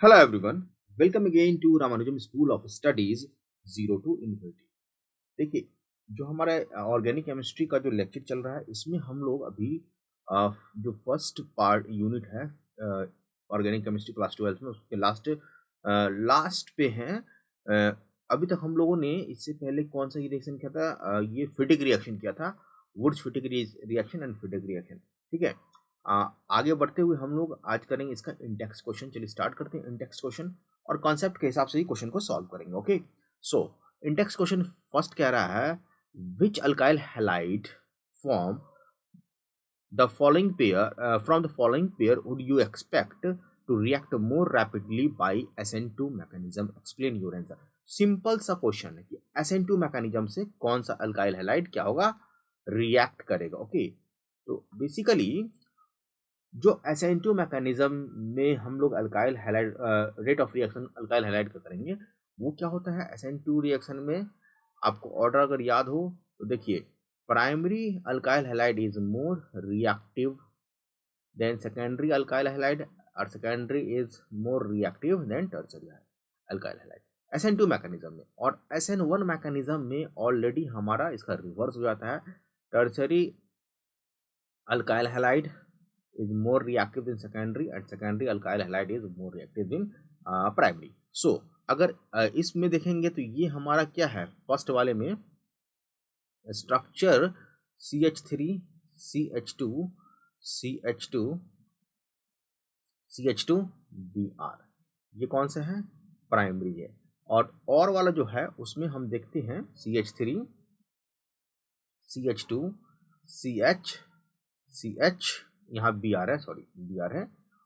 Hello everyone, welcome again to Ramanujam School of Studies zero to infinity. देखिए, जो हमारा organic chemistry का जो लेक्चर चल रहा है इसमें हम लोग अभी जो फर्स्ट पार्ट यूनिट है ऑर्गेनिक केमिस्ट्री क्लास 12 में उसके लास्ट पे हैं। अभी तक हम लोगों ने इससे पहले कौन सा रिएक्शन किया था, ये फिटिक रिएक्शन किया था, Wurtz Fittig reaction and Fittig reaction. ठीक है। आगे बढ़ते हुए हम लोग आज करेंगे इसका इंडेक्स क्वेश्चन। चलिए स्टार्ट करते हैं इंडेक्स क्वेश्चन और कॉन्सेप्ट के हिसाब से ही क्वेश्चन को सॉल्व करेंगे। Okay, so index question first कह रहा है which alkyl halide form the following pair from the following pair would you expect to react more rapidly by SN2 mechanism, explain your answer. Simple सा question है कि SN2 mechanism से कौन सा alkyl halide क्या होगा, रिएक्ट करेगा। Okay, तो बेसिकली जो SN2 मैकेनिज्म में हम लोग alkyl halide rate of reaction alkyl halide का करेंगे, वो क्या होता है SN2 रिएक्शन में। आपको ऑर्डर अगर याद हो तो देखिए, primary alkyl halide is more reactive than secondary alkyl halide और secondary is more reactive than tertiary alkyl halide SN2 mechanism में। और SN1 मैकेनिज्म में ऑलरेडी हमारा इसका रिवर्स हो जाता है, tertiary alkyl halide is more reactive than secondary and secondary alkyl halide is more reactive than primary. So अगर इसमें देखेंगे तो ये हमारा क्या है, फर्स्ट वाले में structure CH3 CH2 CH2 CH2 Br, ये कौन सा है, प्राइमरी है। और वाला जो है उसमें हम देखते हैं CH3 CH2 CH CH, यहाँ Br है, सॉरी Br है,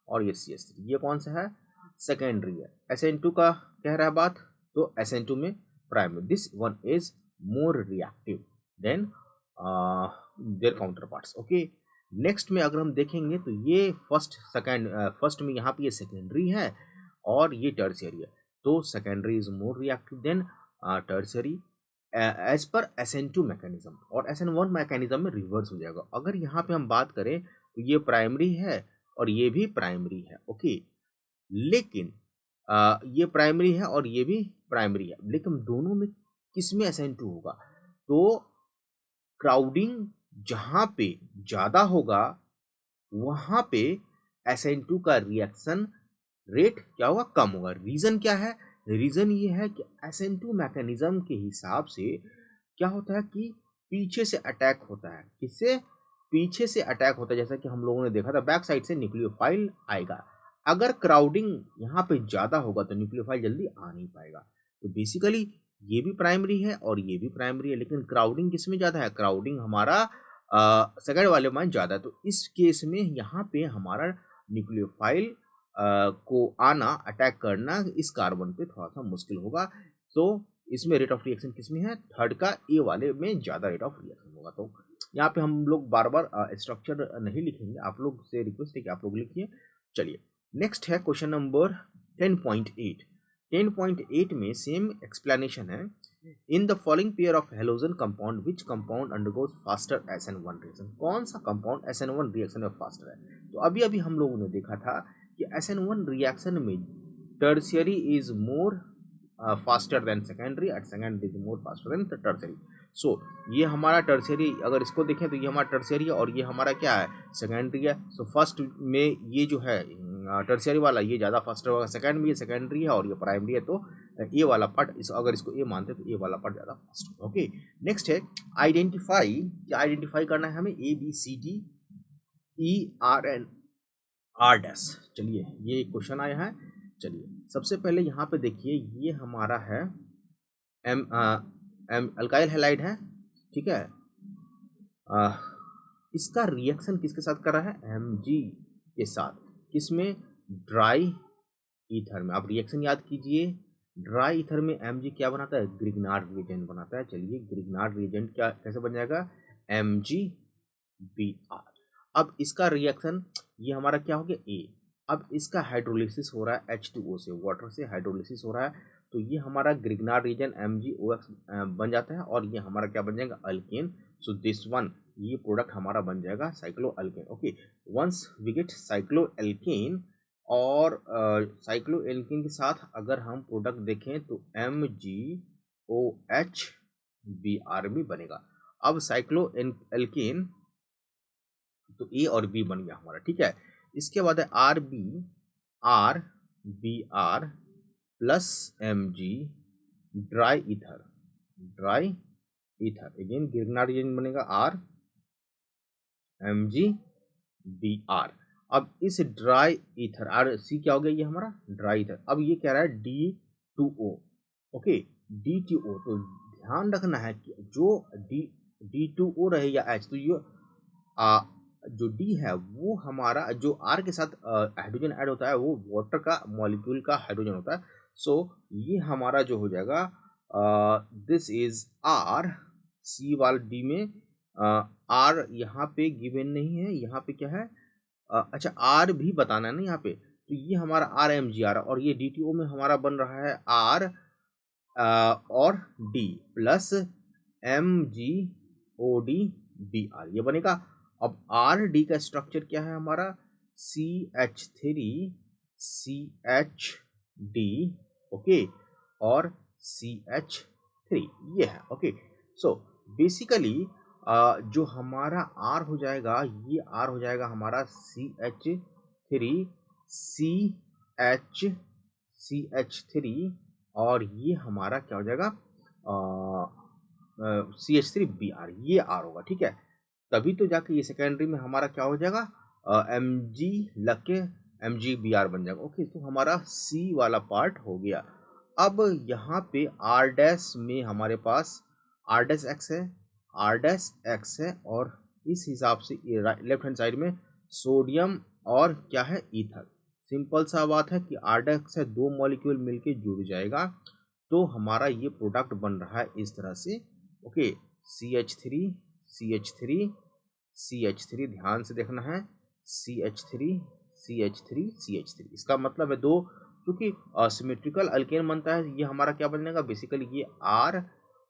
और ये CH3, ये कौन सा है, सेकेंडरी है। SN2 का कह रहा है बात, तो SN2 में primary, this one is more reactive than their counterparts. Okay, next में अगर हम देखेंगे तो ये फर्स्ट में यहाँ पे ये सेकेंडरी है और ये टर्शियरी है, तो secondary is more reactive than tertiary as पर SN2 मैकेनिज्म। और SN1 मैकेनिज्म में रिवर्स हो जाएगा। अगर यहाँ पे हम बात करें तो ये प्राइमरी है और ये भी प्राइमरी है। ओके, लेकिन ये प्राइमरी है और ये भी प्राइमरी है, लेकिन दोनों में किस में SN2 होगा, तो क्राउडिंग जहाँ पे ज़्यादा होगा वहाँ पे SN2 का रिएक्शन रेट क्या होगा, कम होगा। रीज़न क्या है, रीज़न ये है कि SN2 मैकेनिज्म के हिसाब से क्या होता है कि पीछे से अटैक होता है, किससे, पीछे से अटैक होता है। जैसा कि हम लोगों ने देखा था, बैक साइड से न्यूक्लियोफाइल आएगा। अगर क्राउडिंग यहाँ पे ज़्यादा होगा तो न्यूक्लियोफाइल जल्दी आ नहीं पाएगा। तो बेसिकली ये भी प्राइमरी है और ये भी प्राइमरी है, लेकिन क्राउडिंग किस में ज़्यादा है, क्राउडिंग हमारा सेकेंड वाले में ज़्यादा है। तो इस केस में यहाँ पे हमारा न्यूक्लियोफाइल को आना, अटैक करना इस कार्बन पे थोड़ा सा मुश्किल होगा। तो इसमें रेट ऑफ रिएक्शन किसमें है, थर्ड का ए वाले में ज़्यादा रेट ऑफ रिएक्शन होगा। तो यहाँ पे हम लोग बार बार स्ट्रक्चर नहीं लिखेंगे, आप लोग से रिक्वेस्ट है कि आप लोग लिखिए। चलिए नेक्स्ट है क्वेश्चन नंबर 10.8। 10.8 में सेम एक्सप्लेनेशन है, in the following pair of halogen compound which compound undergoes faster SN1 reaction. कौन सा कंपाउंड SN1 रिएक्शन में फास्टर है, तो अभी अभी हम लोगों ने देखा था कि SN1 रिएक्शन में tertiary is more faster than secondary and secondary is more faster than tertiary. So ये हमारा टर्शियरी, अगर इसको देखें तो ये हमारा टर्शियरी है और ये हमारा क्या है, सेकेंडरी है। सो फर्स्ट में ये जो है टर्शियरी वाला ये ज़्यादा फास्टर होगा, सेकेंड में ये सेकेंडरी है और ये प्राइमरी है, तो ए वाला पार्ट अगर इसको ए मानते हैं तो ए वाला पार्ट ज़्यादा फास्ट होगा। ओके, नेक्स्ट है आइडेंटिफाई। क्या आइडेंटिफाई करना है हमें, ABCDERNR डैश। चलिए ये क्वेश्चन आया है। चलिए सबसे पहले यहाँ पे देखिए, ये हमारा है एम एम अल्काइल हैलाइड है, ठीक है। आ, इसका रिएक्शन किसके साथ कर रहा है, Mg के साथ, किसमें, ड्राई ईथर में। आप रिएक्शन याद कीजिए, ड्राई ईथर में Mg क्या बनाता है, ग्रिग्नार्ड रिएजेंट बनाता है। चलिए ग्रिग्नार्ड रिएजेंट क्या कैसे बन जाएगा, MgBr। अब इसका रिएक्शन ये हमारा क्या हो गया, ए। अब इसका हाइड्रोलिसिस हो रहा है H2O से, वाटर से हाइड्रोलिसिस हो रहा है, तो ये हमारा ग्रिग्नार्ड रीजन MgOX बन जाता है और ये हमारा क्या बन जाएगा, अल्केन। सो दिस वन, ये प्रोडक्ट हमारा बन जाएगा cycloalkane. Okay, once we get cycloalkane और साइक्लोएल्कीन के साथ अगर हम प्रोडक्ट देखें तो MgOH भी बनेगा। अब साइक्लोएल्कीन तो ए और बी बन गया हमारा, ठीक है। इसके बाद है RbR plus Mg dry ether again Girnar बनेगा RmgBr। अब इस ड्राई ईथर सी क्या हो गया, ये हमारा ड्राई ईथर। अब ये कह रहा है D2O, ओके D2O। तो ध्यान रखना है कि जो D2O रहे या H, तो ये जो D है वो हमारा जो R के साथ हाइड्रोजन ऐड होता है वो वाटर का मॉलिक्यूल का हाइड्रोजन होता है। सो ये हमारा जो हो जाएगा दिस इज R। सी वाला D में R यहाँ पे गिवन नहीं है, यहाँ पे क्या है अच्छा R भी बताना है ना यहाँ पे। तो ये हमारा RmgR और ये D2O में हमारा बन रहा है R और D प्लस MgODBr ये बनेगा। अब RD का स्ट्रक्चर क्या है हमारा CH3CHD, ओके, और CH3 ये है, ओके। सो बेसिकली जो हमारा R हो जाएगा, ये R हो जाएगा हमारा CH3 और ये हमारा क्या हो जाएगा CH3Br, ये R होगा, ठीक है। तभी तो जाके ये सेकेंडरी में हमारा क्या हो जाएगा Mg लग के MgBr बन जाएगा, ओके। तो हमारा C वाला पार्ट हो गया। अब यहाँ पे R डैश में हमारे पास R डैश एक्स है और इस हिसाब से लेफ्ट हैंड साइड में सोडियम और क्या है ईथर। सिंपल सा बात है कि R डैश से दो मॉलिक्यूल मिलके जुड़ जाएगा तो हमारा ये प्रोडक्ट बन रहा है इस तरह से, ओके। CH3 ध्यान से देखना है, CH3 इसका मतलब है दो, क्योंकि सिमेट्रिकल अल्केन बनता है। ये हमारा क्या बनेगा बेसिकली, ये R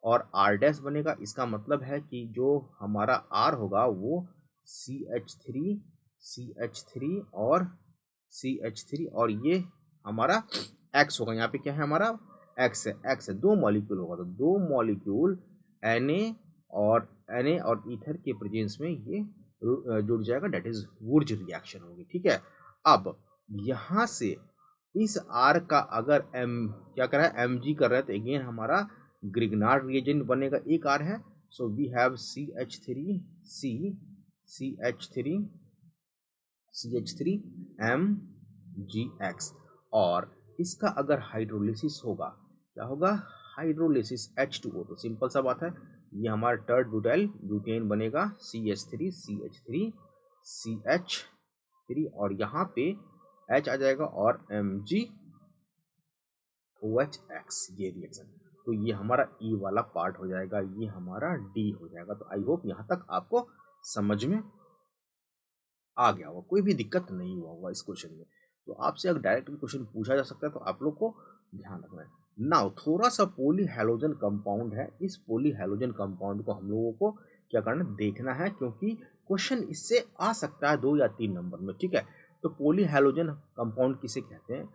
और R डैश बनेगा। इसका मतलब है कि जो हमारा R होगा वो CH3 और ये हमारा X होगा। यहाँ पे क्या है हमारा X है, दो मॉलिक्यूल होगा तो दो मॉलिक्यूल Na और ईथर के प्रेजेंस में ये जुड़ जाएगा, डेट इज वुर्ज रिएक्शन होगी, ठीक है। अब यहाँ से इस R का अगर क्या कर रहा है Mg कर रहा है तो अगेन हमारा ग्रिग्नार्ड रिएजेंट बनेगा, एक R है। सो वी हैव CH3MgX और इसका अगर हाइड्रोलिसिस होगा, क्या होगा हाइड्रोलिसिस H2O, तो सिंपल सा बात है ये हमारा टर्ड ब्यूटाइल ब्यूटेन बनेगा CH3 और यहाँ पे H आ जाएगा और MgOHX ये रिएक्शन। तो ये हमारा E वाला पार्ट हो जाएगा, ये हमारा D हो जाएगा। तो आई होप यहाँ तक आपको समझ में आ गया होगा, कोई भी दिक्कत नहीं हुआ होगा इस क्वेश्चन में। तो आपसे अगर डायरेक्ट क्वेश्चन पूछा जा सकता है तो आप लोग को ध्यान रखना है। नाउ थोड़ा सा पॉलीहैलोजन कंपाउंड है, इस पॉलीहैलोजन कंपाउंड को हम लोगों को क्या करना देखना है, क्योंकि क्वेश्चन इससे आ सकता है 2 या 3 नंबर में, ठीक है। तो पॉलीहैलोजन कंपाउंड किसे कहते हैं?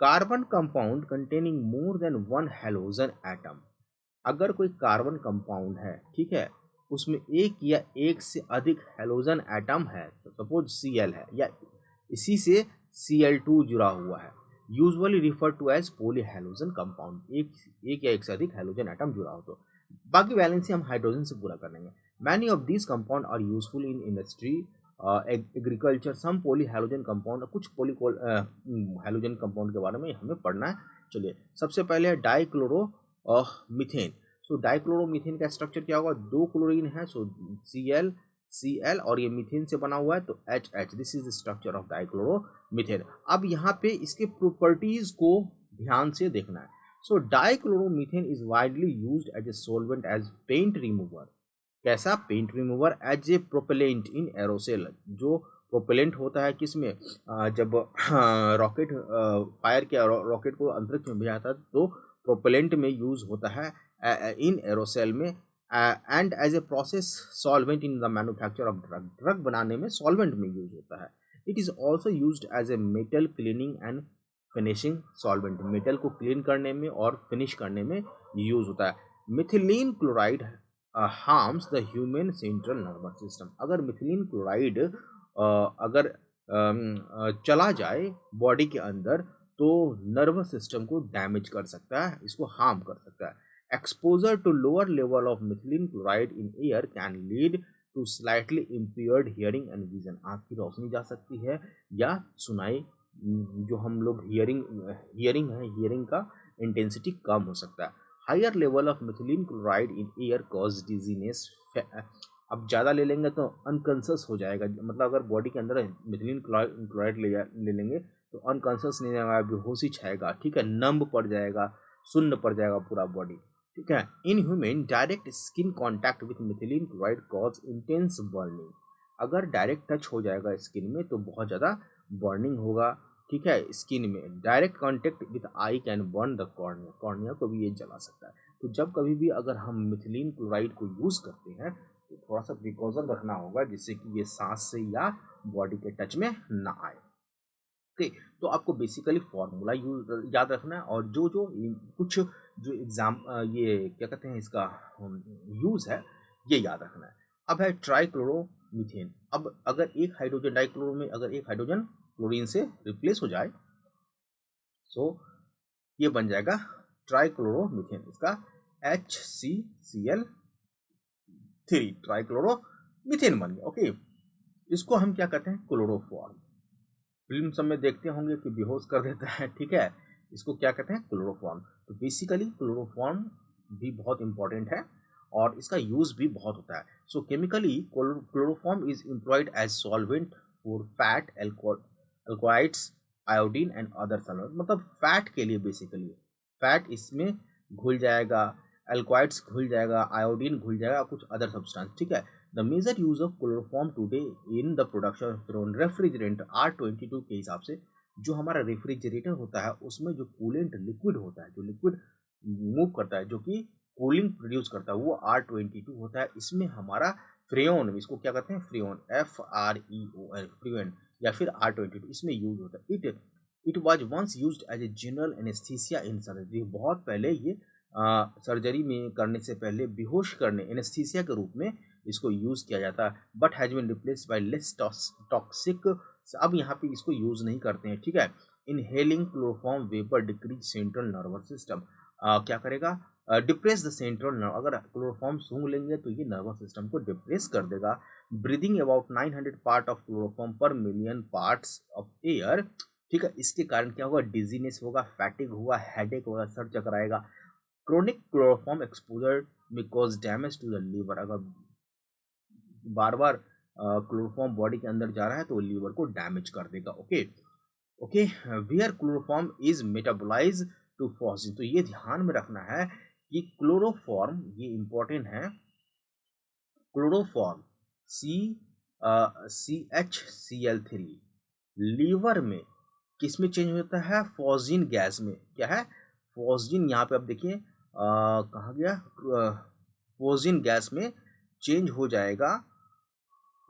Carbon compound containing more than 1 halogen atom. अगर कोई कार्बन कंपाउंड है, ठीक है, उसमें एक या एक से अधिक हैलोजन एटम है, तो सपोज Cl है या इसी से Cl2 जुड़ा हुआ है, usually refer to as polyhalogen compound. एक या एक से अधिक हैलोजन एटम जुड़ा हो तो बाकी वैलेंसी हम हाइड्रोजन से पूरा कर लेंगे। Many of these compound are useful in industry agriculture. Some polyhalogen compound, कुछ हैलोजन कंपाउंड के बारे में हमें पढ़ना है। चलिए सबसे पहले डाइक्लोरो मीथेन। सो डाइक्लोरोमीथेन का स्ट्रक्चर क्या होगा, दो क्लोरीन है, सो Cl और ये मीथेन से बना हुआ है तो HH, this is the structure of dichloromethane. अब यहाँ पे इसके प्रॉपर्टीज को ध्यान से देखना है। So dichloromethane is widely used as a solvent as paint remover. कैसा paint remover? As a propellant in aerosol. जो प्रोपेलेंट होता है किसमें, जब रॉकेट फायर किया, रॉकेट को अंतरिक्ष में भेजा था तो प्रोपेलेंट में यूज होता है इन एरोसेल में। And as a process solvent in the manufacture of drug. Drug बनाने में सॉल्वेंट में यूज होता है। It is also used as a metal cleaning and finishing solvent, metal को क्लीन करने में और फिनिश करने में यूज होता है। Methylene chloride harms the human central nervous system, अगर मिथिलीन क्लोराइड अगर चला जाए बॉडी के अंदर तो नर्वस सिस्टम को डैमेज कर सकता है, इसको हार्म कर सकता है। Exposure to lower level of methylene chloride in air can lead to slightly impaired hearing and vision, आपकी रोशनी जा सकती है या सुनाई, जो हम लोग हियरिंग है, हियरिंग का इंटेंसिटी कम हो सकता है। Higher level of methylene chloride in air cause dizziness, अब ज़्यादा ले लेंगे तो अनकॉन्शियस हो जाएगा, मतलब अगर बॉडी के अंदर मिथिलीन क्लोराइड ले लेंगे तो अनकॉन्शियस नहीं रहेगा, बेहोशी छाएगा, ठीक है, नंब पड़ जाएगा, सुन्न पड़ जाएगा पूरा बॉडी, ठीक है। In human direct skin contact with methylene chloride cause intense burning, अगर डायरेक्ट टच हो जाएगा स्किन में तो बहुत ज़्यादा बर्निंग होगा, ठीक है। स्किन में direct contact with I can burn the cornea, cornea को भी ये जला सकता है। तो जब कभी भी अगर हम मिथिलीन क्लोराइड को यूज़ करते हैं तो थोड़ा सा प्रिकॉशन रखना होगा जिससे कि ये सांस से या बॉडी के टच में ना आए। ओके, तो आपको बेसिकली फॉर्मूला याद रखना है, और जो जो कुछ जो ये क्या कहते हैं इसका यूज़ है ये याद रखना है। अब है ट्राइक्लोरोमीथेन, अब अगर एक हाइड्रोजन डाइक्लोरो में अगर एक हाइड्रोजन क्लोरीन से रिप्लेस हो जाए सो ये बन जाएगा ट्राइक्लोरोमीथेन, इसका HCCl3 ट्राइक्लोरोमीथेन बन गया। ओके, इसको हम क्या कहते हैं, क्लोरोफॉर्म, फिल्म सब में देखते होंगे कि बेहोश कर देता है, ठीक है, इसको क्या कहते हैं, क्लोरोफॉर्म। तो बेसिकली क्लोरोफॉर्म भी बहुत इंपॉर्टेंट है और इसका यूज भी बहुत होता है। So chemically chloroform is employed as solvent for fat, alkaloids, iodine and other solvent, मतलब फैट के लिए, बेसिकली फैट इसमें घुल जाएगा, अल्कोहाइड्स घुल जाएगा, आयोडीन घुल जाएगा, कुछ अदर सब्सटेंस, ठीक है। The major use of chloroform today in the production of freon refrigerant R22 के हिसाब से, जो हमारा रेफ्रिजरेटर होता है उसमें जो कूलेंट लिक्विड होता है, जो लिक्विड मूव करता है, जो कि कूलिंग प्रोड्यूस करता है, वो R22 होता है। इसमें हमारा फ्रेन, इसको क्या कहते हैं, फ्रेन, FREON, फ्रेन या फिर R22, इसमें यूज होता है। It was once use as a general anaesthesia in surgery, बहुत पहले ये सर्जरी में करने से पहले बेहोश करने एनेस्थीसिया के रूप में इसको यूज़ किया जाता है, but has been replaced by less toxic, अब यहाँ पे इसको यूज़ नहीं करते हैं, ठीक है। Inhaling chloroform vapour decrease central nervous system, क्या करेगा, डिप्रेस द सेंट्रल नर्व, अगर क्लोरोफॉर्म सूंघ लेंगे तो ये नर्वस सिस्टम को डिप्रेस कर देगा। Breathing about 900 part of chloroform पर मिलियन पार्ट्स ऑफ एयर, ठीक है, इसके कारण क्या होगा, डिजीनेस होगा, फैटिक होगा, हेडेक होगा, सर चकराएगा। क्रोनिक क्लोरोफॉर्म एक्सपोजर में cause damage to the liver, अगर बार बार क्लोरोफॉर्म बॉडी के अंदर जा रहा है तो वो लीवर को डैमेज कर देगा। Okay okay, where chloroform is metabolise to phosphate, तो ये ध्यान में रखना है कि क्लोरोफॉर्म, ये इंपॉर्टेंट है, क्लोरोफॉर्म CHCl3 लीवर में किस में चेंज होता है, फॉस्फिन गैस में, क्या है, फॉस्फिन, यहाँ पे आप देखिए कहाँ गया, फॉस्फिन गैस में चेंज हो जाएगा।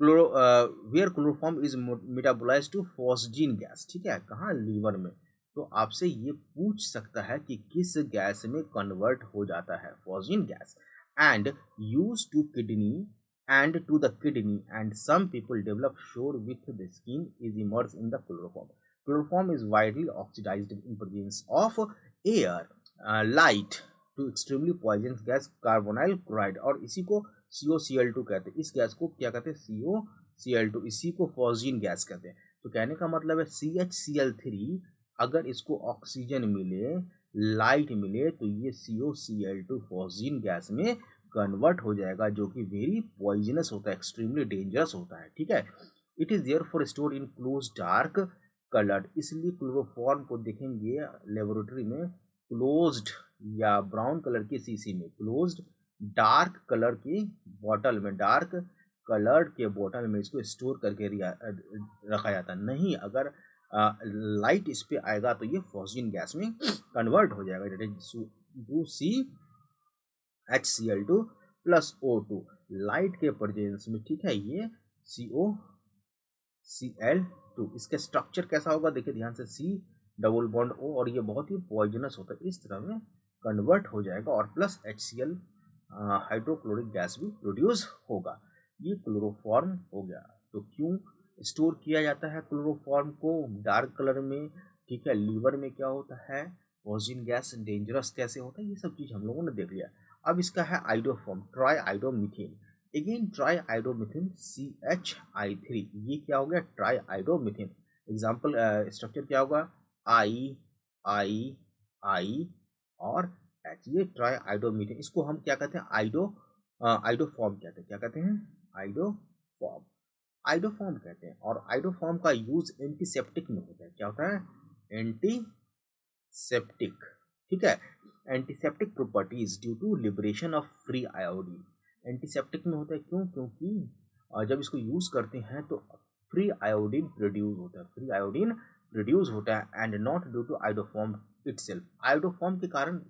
Where chloroform is metabolise to phosphine gas, ठीक है, कहाँ, लीवर में। तो आपसे ये पूछ सकता है कि किस गैस में कन्वर्ट हो जाता है, phosphine gas, and use to kidney and to the kidney, and some people develop sore with the skin is immersed in the chloroform. Chloroform is widely oxidized in presence of air, light to extremely poisonous gas carbonyl chloride, और इसी को COCl2 कहते हैं, इस gas को क्या कहते हैं, COCl2, इसी को फॉस्फिन गैस कहते हैं। तो कहने का मतलब है CHCl3 अगर इसको ऑक्सीजन मिले, लाइट मिले, तो ये COCl2 फॉस्फिन गैस में कन्वर्ट हो जाएगा, जो कि वेरी पॉइजनस होता है, एक्सट्रीमली डेंजरस होता है, ठीक है। It is therefore store in close dark coloured, इसलिए क्लोरोफॉर्म को देखेंगे लेबोरेटरी में क्लोज्ड या ब्राउन कलर की शीशी में, क्लोज्ड डार्क कलर की बोतल में, डार्क कलर्ड के बोतल में इसको स्टोर करके रखा जाता है। नहीं, अगर लाइट इस पे आएगा तो ये फॉस्फिन गैस में कन्वर्ट हो जाएगा, that is HCl2 plus O2 light के प्रेजेंस में, ठीक है, ये COCl 2। इसका स्ट्रक्चर कैसा होगा देखिए ध्यान से, C डबल बॉन्ड O, और ये बहुत ही पॉइजनस होता है, इस तरह में कन्वर्ट हो जाएगा और प्लस HCl हाइड्रोक्लोरिक गैस भी प्रोड्यूस होगा। ये क्लोरोफॉर्म हो गया। तो क्यों स्टोर किया जाता है क्लोरोफॉर्म को डार्क कलर में, ठीक है। लीवर में क्या होता है, पॉइजन गैस डेंजरस कैसे होता है, ये सब चीज़ हम लोगों ने देख लिया। अब इसका है iodoform, tri iodomethane. Again tri iodomethane CHI3, ये क्या हो गया, ट्राई आइडोमीथेन। एग्जाम्पल स्ट्रक्चर क्या होगा, I और H, ये ट्राई आइडोमीथेन। इसको हम क्या कहते हैं, आइडोफॉर्म कहते हैं। क्या कहते हैं, आइडोफॉर्म, आइडोफॉर्म कहते हैं। और आइडोफॉर्म का यूज एंटीसेप्टिक में होता है। क्या होता है, एंटीसेप्टिक, ठीक है। Antiseptic properties due to liberation of free iodine. Antiseptic में होता है क्यों, क्योंकि जब इसको यूज करते हैं तो फ्री आयोडीन प्रोड्यूस होता है, फ्री आयोडीन प्रोड्यूस होता है, and not due to iodoform itself. Iodoform के कारण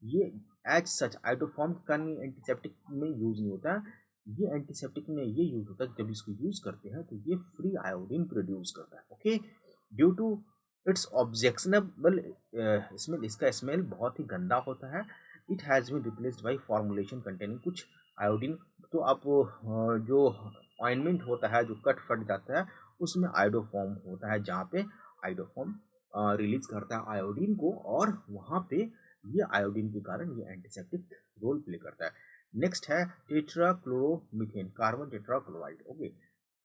ये एज सच, आइडोफॉर्म के कारण ये एंटीसेप्टिक में यूज नहीं होता है। ये एंटीसेप्टिक में ये यूज होता है, जब इसको यूज करते हैं तो ये फ्री आयोडीन प्रोड्यूस करता है। Okay, due to its objectionable smell, इसका स्मेल बहुत ही गंदा होता है। It has been replaced by formulation containing कुछ आयोडीन। तो आप जो ऑइनमेंट होता है, जो कट फट जाता है, उसमें आयोडोफॉर्म होता है, जहाँ पे आयोडोफॉर्म रिलीज करता है आयोडीन को, और वहाँ पे ये आयोडीन के कारण ये एंटीसेप्टिक रोल प्ले करता है। नेक्स्ट है tetrachloromethane, carbon tetrachloride. Okay,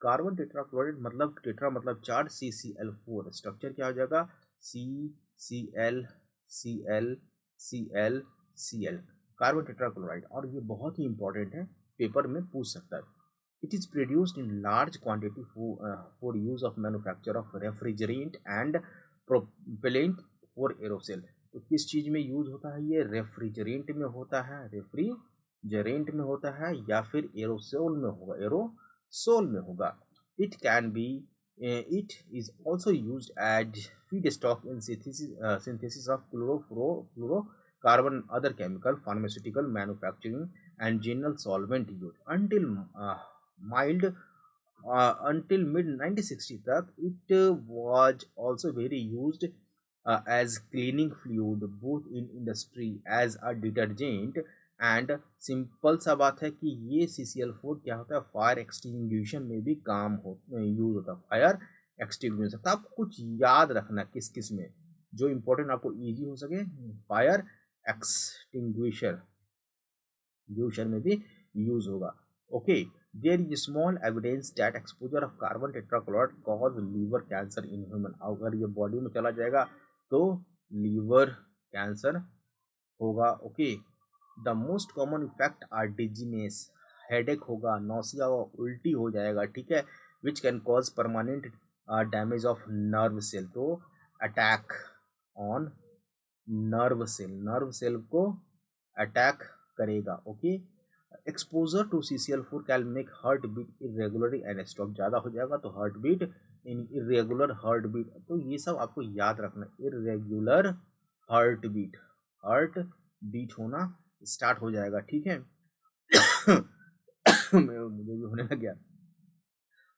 carbon tetrachloride मतलब टेट्रा मतलब 4, CCl4। स्ट्रक्चर क्या हो जाएगा, CCl कार्बन टेट्राक्लोराइड। और ये बहुत ही इंपॉर्टेंट है, पेपर में पूछ सकता है। It is produced in large quantity for use of manufacture of refrigerant and propellant for aerosol. तो किस चीज में यूज होता है, ये रेफ्रिजरेंट में होता है, रेफ्रिजरेंट में होता है, या फिर एरोसोल में होगा, एरोसोल में होगा। It can be, it is also use as feedstock in synthesis of chlorofluorocarbon, other chemical, pharmaceutical manufacturing, and general solvent use until mild until mid 1960 तक। it was also very used as cleaning fluid both in industry as a detergent, and simple सा बात है कि ये CCl4 क्या होता है, fire extinguishing में भी काम यूज होता है, फायर एक्सटिंग्विशन। तो आपको कुछ याद रखना किस किस में, जो इंपॉर्टेंट आपको इजी हो सके, फायर एक्सटिंग्विशर में भी यूज होगा। Okay, there is small evidence that exposure of carbon tetrachloride cause liver cancer in human. अगर ये बॉडी में चला जाएगा तो लीवर कैंसर होगा। Okay, the most common effect are dizziness, headache होगा, नौसिया होगा, उल्टी हो जाएगा, ठीक है। Which can cause permanent damage of nerve cell. तो अटैक ऑन नर्व सेल को अटैक करेगा। Okay, exposure to CCl4 can make heart beat irregularly and stop. ज़्यादा हो जाएगा तो हार्ट बीट, इन इरेगुलर हार्ट बीट। तो ये सब आपको याद रखना, इरेगुलर हार्ट बीट होना स्टार्ट हो जाएगा, ठीक है। मुझे भी होने लग गया।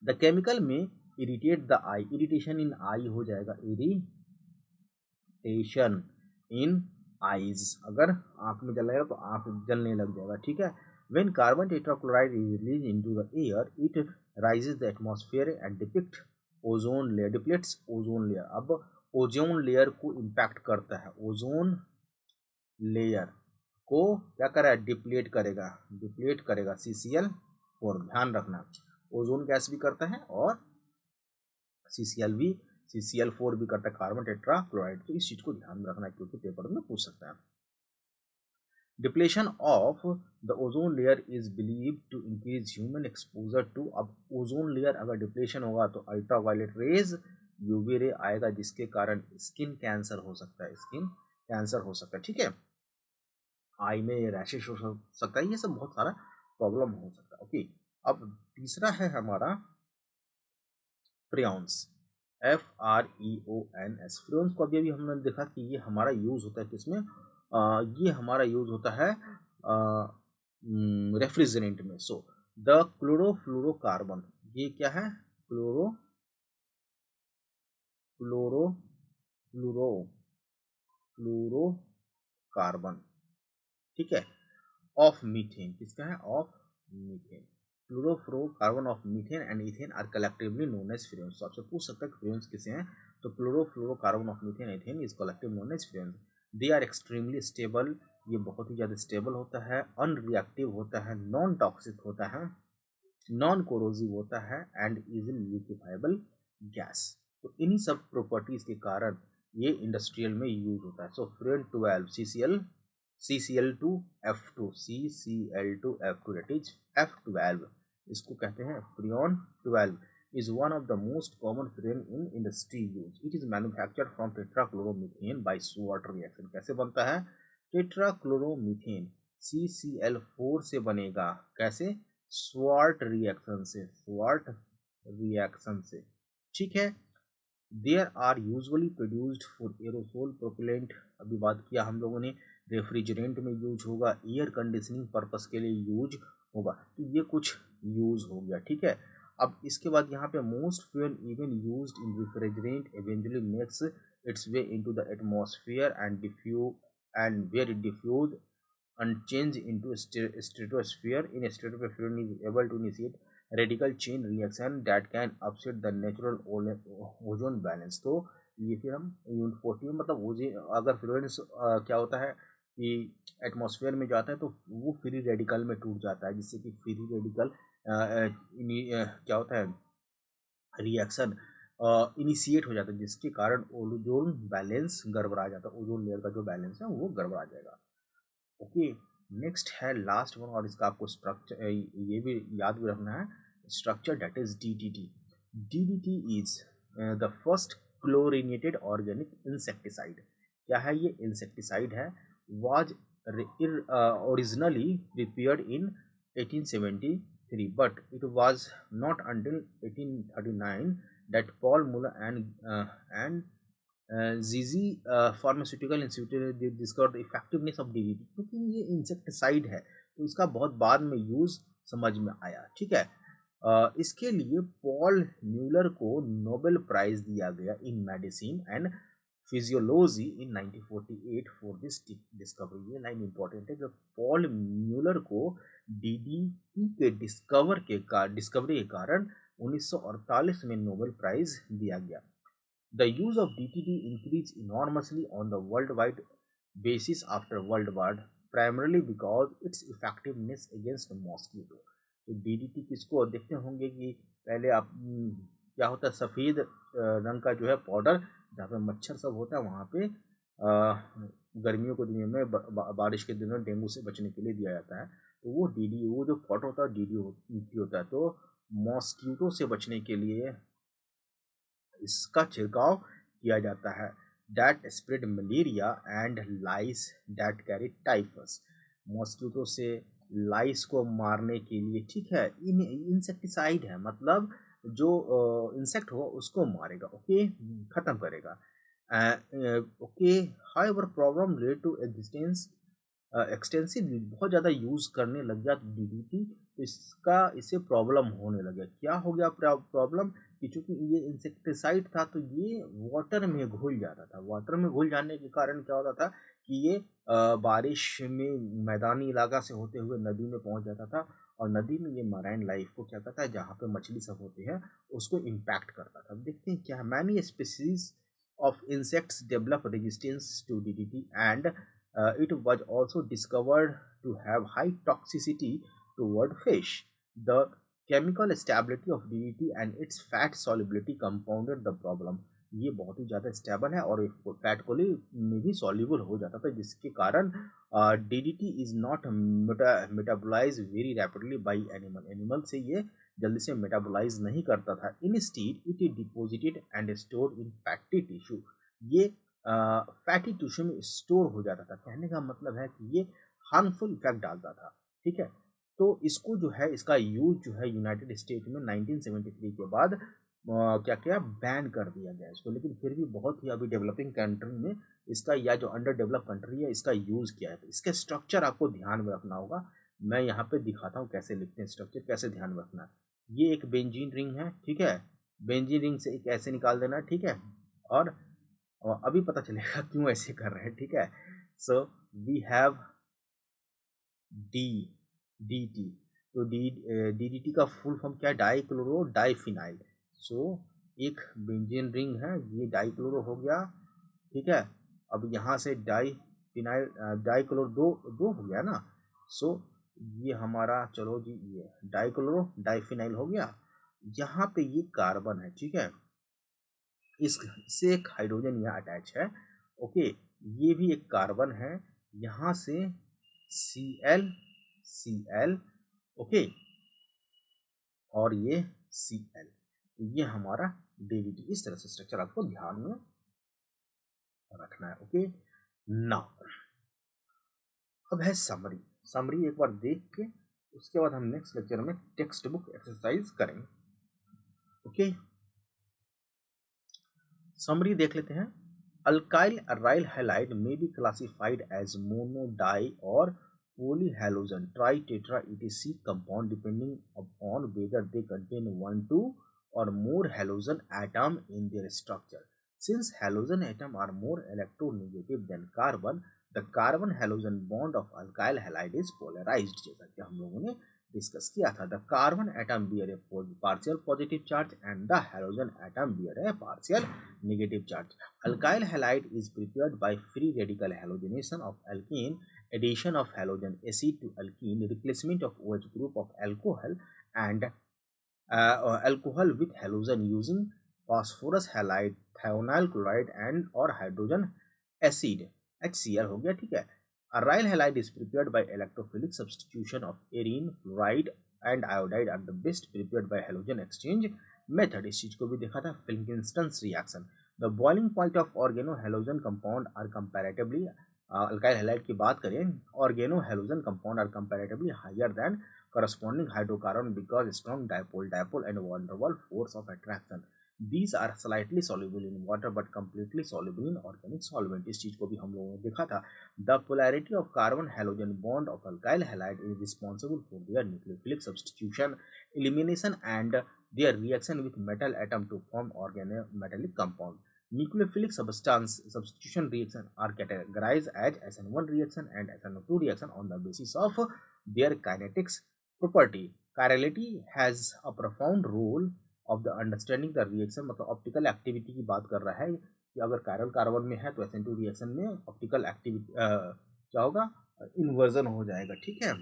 द केमिकल में इरिटेट द आई, इरिटेशन इन आई हो जाएगा, इरिटेशन इन आईज। अगर आंख में जलेगा तो आंख जलने लग जाएगा, ठीक है। When carbon tetrachloride is release into the air it rises the atmosphere and depletes ozone layer. अब ओजोन लेयर को इम्पैक्ट करता है, ओजोन लेयर को क्या करेगा, डिप्लेट करेगा CCl4। ध्यान रखना, ओजोन गैस भी करता है और CCl4 भी करता है, कार्बन टेट्राक्लोराइड। तो इस चीज को ध्यान रखना क्योंकि पेपर में पूछ सकता है। Depletion of the ozone layer is believe to increase human exposure to. अब ओजोन लेयर अगर डिप्लेशन होगा तो अल्ट्रावायलेट रेज, UV रे आएगा, जिसके कारण स्किन कैंसर हो सकता है, ठीक है। आई में रैशेस हो सकता है, ये सब बहुत सारा प्रॉब्लम हो सकता है। ओके, अब तीसरा है हमारा फ्रियोन्स, FREONS। फ्रियोन्स को अभी हमने देखा कि ये हमारा यूज होता है किसमें, ये हमारा यूज होता है रेफ्रिजरेंट में। सो द क्लोरोफ्लोरोकार्बन, ये क्या है, फ्लोरो फ्लोरो फ्लोरोकार्बन, ठीक है, ऑफ मीथेन, किसका है, of methane, fluorofluorocarbon of methane and ethane are collectively known as friends. तो आपसे पूछ सकता है फ्रेंड्स किसे हैं, तो fluorofluorocarbon of methane ethane is collective known as friends. They are extremely stable, ये बहुत ही ज़्यादा स्टेबल होता है, अनरिएक्टिव होता है, नॉन टॉक्सिक होता है, नॉन कोरोसिव होता है एंड इजिली लिक्विफाइबल गैस। तो इन्हीं सब प्रॉपर्टीज के कारण ये इंडस्ट्रियल में यूज होता है। So friend 12 CCl2F2 CCl2F2 that is F12, इसको कहते हैं Freon 12 is one of the most common fuel in industry use. It is manufactured from tetrachloromethane by SWOT reaction. कैसे बनता है, टेट्राक्लोरोमीथेन CCl4 से बनेगा, कैसे, स्वार्ट रिएक्शन से, स्वार्ट रिएक्शन से, ठीक है। There are usually produced for aerosol propellant, अभी बात किया हम लोगों ने, रेफ्रिजरेंट में यूज होगा, एयर कंडीशनिंग पर्पस के लिए यूज होगा, तो ये कुछ यूज हो गया, ठीक है। अब इसके बाद यहाँ पे most fuel even used in refrigerant eventually makes its way into the atmosphere and diffuse and where it diffuse and change into stratosphere. In a stratosphere, fuel is able to initiate radical chain reaction that can upset the natural ozone balance. तो ये फिर हम unit 40 में, मतलब अगर फ्लूरेंस क्या होता है कि एटमॉस्फेयर में जाता है तो वो फ्री रेडिकल में टूट जाता है, जिससे कि फ्री रेडिकल क्या होता है, रिएक्शन इनिशिएट हो जाता है, जिसके कारण ओजोन बैलेंस गड़बड़ा जाता है, ओजोन लेयर का जो बैलेंस है वो गड़बड़ा जाएगा। ओके, नेक्स्ट है लास्ट वन, और इसका आपको स्ट्रक्चर ये भी याद भी रखना है, structure that is DDT। DDT is the first chlorinated organic insecticide. क्या है ये, इंसेक्टिसाइड है, was originally prepared in 1873 but it was not until 1839 that Paul Muller and ZZ pharmaceutical institute ने discover the effectiveness of DDT, क्योंकि ये insecticide है तो इसका बहुत बाद में यूज समझ में आया, ठीक है। इसके लिए पॉल म्यूलर को नोबेल प्राइज दिया गया in medicine and physiology in 1948 for this discovery. ये लाइन इंपॉर्टेंट है, जब पॉल म्यूलर को DDT के डिस्कवरी के कारण 1948 में नोबेल प्राइज दिया गया। The use of DDT increased enormously on the worldwide basis after World War, primarily because its effectiveness against mosquito. तो DDT किसको देखते होंगे कि पहले आप क्या होता है, सफ़ेद रंग का जो है पाउडर, जहाँ पे मच्छर सब होता है वहाँ पे गर्मियों के दिनों में बारिश के दिनों में डेंगू से बचने के लिए दिया जाता है, तो वो जो पाउडर होता है DDT होता है। तो मॉस्किटो से बचने के लिए इसका छिड़काव किया जाता है, that spread malaria and lice that carry typhus. Mosquito से लाइस को मारने के लिए, ठीक है, इंसेक्टिसाइड है, मतलब जो इंसेक्ट हो उसको मारेगा, ओके, खत्म करेगा। Okay, however problem related to existence extensive, बहुत ज़्यादा यूज़ करने लग गया DDT, तो इससे प्रॉब्लम होने लगे। क्या हो गया प्रॉब्लम, कि चूँकि ये इंसेक्टिसाइड था तो ये वाटर में घुल जाता था, वाटर में घुल जाने के कारण क्या होता था कि ये बारिश में मैदानी इलाका से होते हुए नदी में पहुंच जाता था, और नदी में ये मराइन लाइफ को क्या करता है, जहाँ पे मछली सब होते हैं उसको इम्पैक्ट करता था। देखते हैं क्या है, many species of insects develop resistance to DDT and it was also discovered to have high toxicity toward fish. The chemical stability of DDT and its fat solubility compounded the problem. ये बहुत ही ज़्यादा stable है और fat को में भी soluble हो जाता था, जिसके कारण DDT is not metabolize very rapidly by animal से ये जल्दी से मेटाबोलाइज नहीं करता था। Instead it is deposited and stored in fatty tissue, ये फैटी टिश्यू में स्टोर हो जाता था। कहने का मतलब है कि ये हार्मफुल इफेक्ट डालता था, ठीक है। तो इसको जो है, इसका यूज जो है यूनाइटेड स्टेट में 1973 के बाद क्या क्या बैन कर दिया गया इसको, लेकिन फिर भी बहुत ही अभी डेवलपिंग कंट्री में इसका, या जो अंडर डेवलप कंट्री है, इसका यूज़ किया है। तो इसके स्ट्रक्चर आपको ध्यान में रखना होगा, मैं यहाँ पे दिखाता हूँ कैसे लिखते हैं, स्ट्रक्चर कैसे ध्यान में रखना है। ये एक बेंजीन रिंग है, ठीक है, बेंजीन रिंग से एक ऐसे निकाल देना, ठीक है, और अभी पता चलेगा क्यों ऐसे कर रहे हैं, ठीक है। So we have D D T. तो डी डी टी का फुल फॉर्म क्या है, डाई क्लोरो डाईफिनाइल। सो एक बेंजीन रिंग है, ये डाई क्लोरो हो गया, ठीक है। अब यहाँ से डाई फिनाइल डाई क्लोरो दो दो हो गया ना। सो ये हमारा, चलो जी, ये डाई क्लोरो डाईफिनाइल हो गया। यहाँ पे ये कार्बन है, ठीक है, इससे एक हाइड्रोजन यहाँ अटैच है। ओके, ये भी एक कार्बन है, यहाँ से Cl Cl, ओके, और ये Cl। ये हमारा DDT। इस तरह से स्ट्रक्चर आपको ध्यान में रखना है। ओके, नाउ अब है समरी। समरी एक बार देख के उसके बाद हम नेक्स्ट लेक्चर में टेक्स्ट बुक एक्सरसाइज करेंगे। ओके, समरी देख लेते हैं। अल्काइल अराइल हैलाइड में be classified as mono, di और polyhalogen, tri-tetra, etc. compound depending upon whether they contain one, two, or more halogen atom in their structure. Since halogen atom are more electronegative than carbon, the carbon halogen bond of alkyl halide is polarized. जैसा कि हम लोगों ने discuss किया था, the carbon atom bear a partial positive charge and the halogen atom bear a partial negative charge. Alkyl halide is prepared by free radical halogenation of alkene, addition of halogen acid to alkene, replacement of OH group of alcohol and alcohol with halogen using phosphorus halide, thionyl chloride and or hydrogen acid, HCl हो गया, ठीक है। Aryl halide is prepared by electrophilic substitution of arene, fluoride and iodide are the best prepared by halogen exchange method। इस चीज को भी देखा था, Finkelstein's reaction। The boiling point of organohalogen compound are comparatively alkyl halide की बात करें, organohalogen compound are comparatively higher than corresponding hydrocarbon because strong dipole and van der Waals force of attraction. These are slightly soluble in water but completely soluble in organic solvent। इस चीज को भी हम लोगों ने देखा था। The polarity of carbon halogen bond of alkyl halide is responsible for their nucleophilic substitution, elimination and their reaction with metal atom to form organometallic compound। Nucleophilic substitution reaction are categorized as SN1 reaction and SN2 reaction on the basis of their kinetics property. Chirality has a profound role of the understanding the reaction। मतलब optical activity की बात कर रहा है कि अगर chiral carbon में है तो SN2 रिएक्शन में ऑप्टिकल एक्टिविटी क्या होगा, इन्वर्जन हो जाएगा, ठीक है।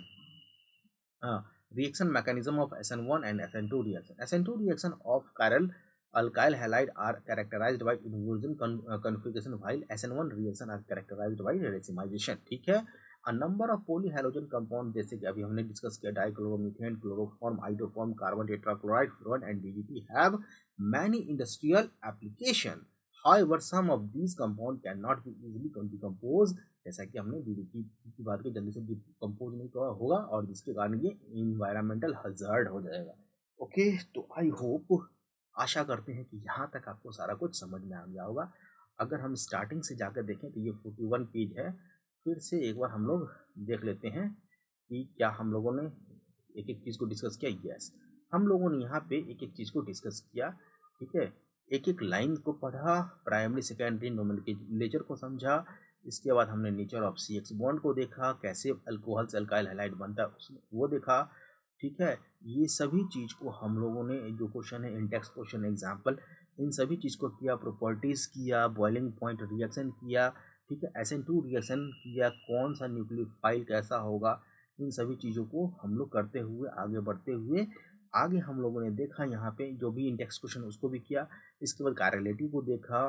Reaction mechanism of SN1 and SN2 reaction. SN2 reaction of chiral alkyl halide are characterized by inversion configuration, while SN1 reaction are characterized by racemization, ठीक है। A number of polyhalogen compound जैसे कि अभी हमने डिस्कस किया, dichloromethane, chloroform, iodoform, carbon tetrachloride, fluoride and DDT have many industrial application. However, some of these compound cannot be easily decomposed। जैसा कि हमने DDT की बात की, जल्दी से डिकम्पोज नहीं होगा और जिसके कारण ये इन्वायरमेंटल हजार्ड हो जाएगा। ओके, तो आई होप, आशा करते हैं कि यहाँ तक आपको सारा कुछ समझ में आ गया होगा। अगर हम स्टार्टिंग से जाकर देखें तो ये 41 पेज है। फिर से एक बार हम लोग देख लेते हैं कि क्या हम लोगों ने एक एक चीज़ को डिस्कस किया। यस, हम लोगों ने यहाँ पे एक एक चीज़ को डिस्कस किया, ठीक है। एक एक लाइन को पढ़ा, प्राइमरी सेकेंडरी नोमेनक्लेचर को समझा, इसके बाद हमने नेचर ऑफ CH बॉन्ड को देखा, कैसे अल्कोहल से अल्काइल हैलाइड बनता है उसमें वो देखा, ठीक है। ये सभी चीज़ को हम लोगों ने, जो क्वेश्चन है इंडेक्स क्वेश्चन एग्जाम्पल, इन सभी चीज़ को किया, प्रॉपर्टीज़ किया, बॉइलिंग पॉइंट रिएक्शन किया, ठीक है, SN2 रिएक्शन किया, कौन सा न्यूक्लियोफाइल कैसा होगा, इन सभी चीज़ों को हम लोग करते हुए आगे बढ़ते हुए आगे हम लोगों ने देखा यहाँ पे जो भी इंडेक्स क्वेश्चन उसको भी किया। इसके बाद कायरलिटी को देखा,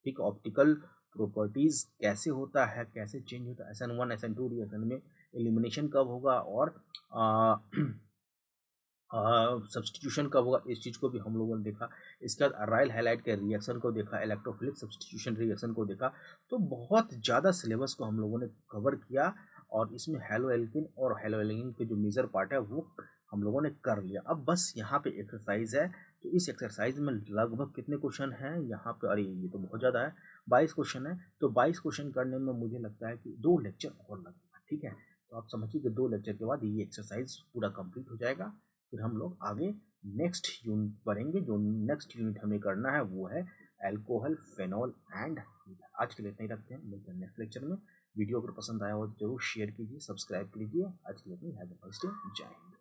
ठीक, ऑप्टिकल प्रॉपर्टीज़ कैसे होता है, कैसे चेंज होता है, SN1 SN2 रिएक्शन में एलिमिनेशन कब होगा और सब्सटीट्यूशन कब होगा, इस चीज़ को भी हम लोगों ने देखा। इसके बाद अराइल हैलाइड के रिएक्शन को देखा, इलेक्ट्रोफिलिक सब्सटीट्यूशन रिएक्शन को देखा। तो बहुत ज़्यादा सिलेबस को हम लोगों ने कवर किया और इसमें हेलो एल्किन और हेलो एल्किन के जो मेजर पार्ट है वो हम लोगों ने कर लिया। अब बस यहाँ पे एक्सरसाइज है, तो इस एक्सरसाइज में लगभग कितने क्वेश्चन हैं यहाँ पे, अरे ये तो बहुत ज़्यादा है, 22 क्वेश्चन है। तो 22 क्वेश्चन करने में मुझे लगता है कि 2 लेक्चर और लगेगा, ठीक है। तो आप समझिए कि 2 लेक्चर के बाद ये एक्सरसाइज पूरा कंप्लीट हो जाएगा। फिर हम लोग आगे नेक्स्ट यूनिट पढ़ेंगे। जो नेक्स्ट यूनिट हमें करना है वो है अल्कोहल, फेनॉल एंड। आज के लिए इतना ही रखते हैं, मिलते हैं नेक्स्ट लेक्चर में। वीडियो अगर पसंद आया हो तो जरूर शेयर कीजिए, सब्सक्राइब कीजिए। आज के लिए हैव अ नाइस डे, जय हिंद।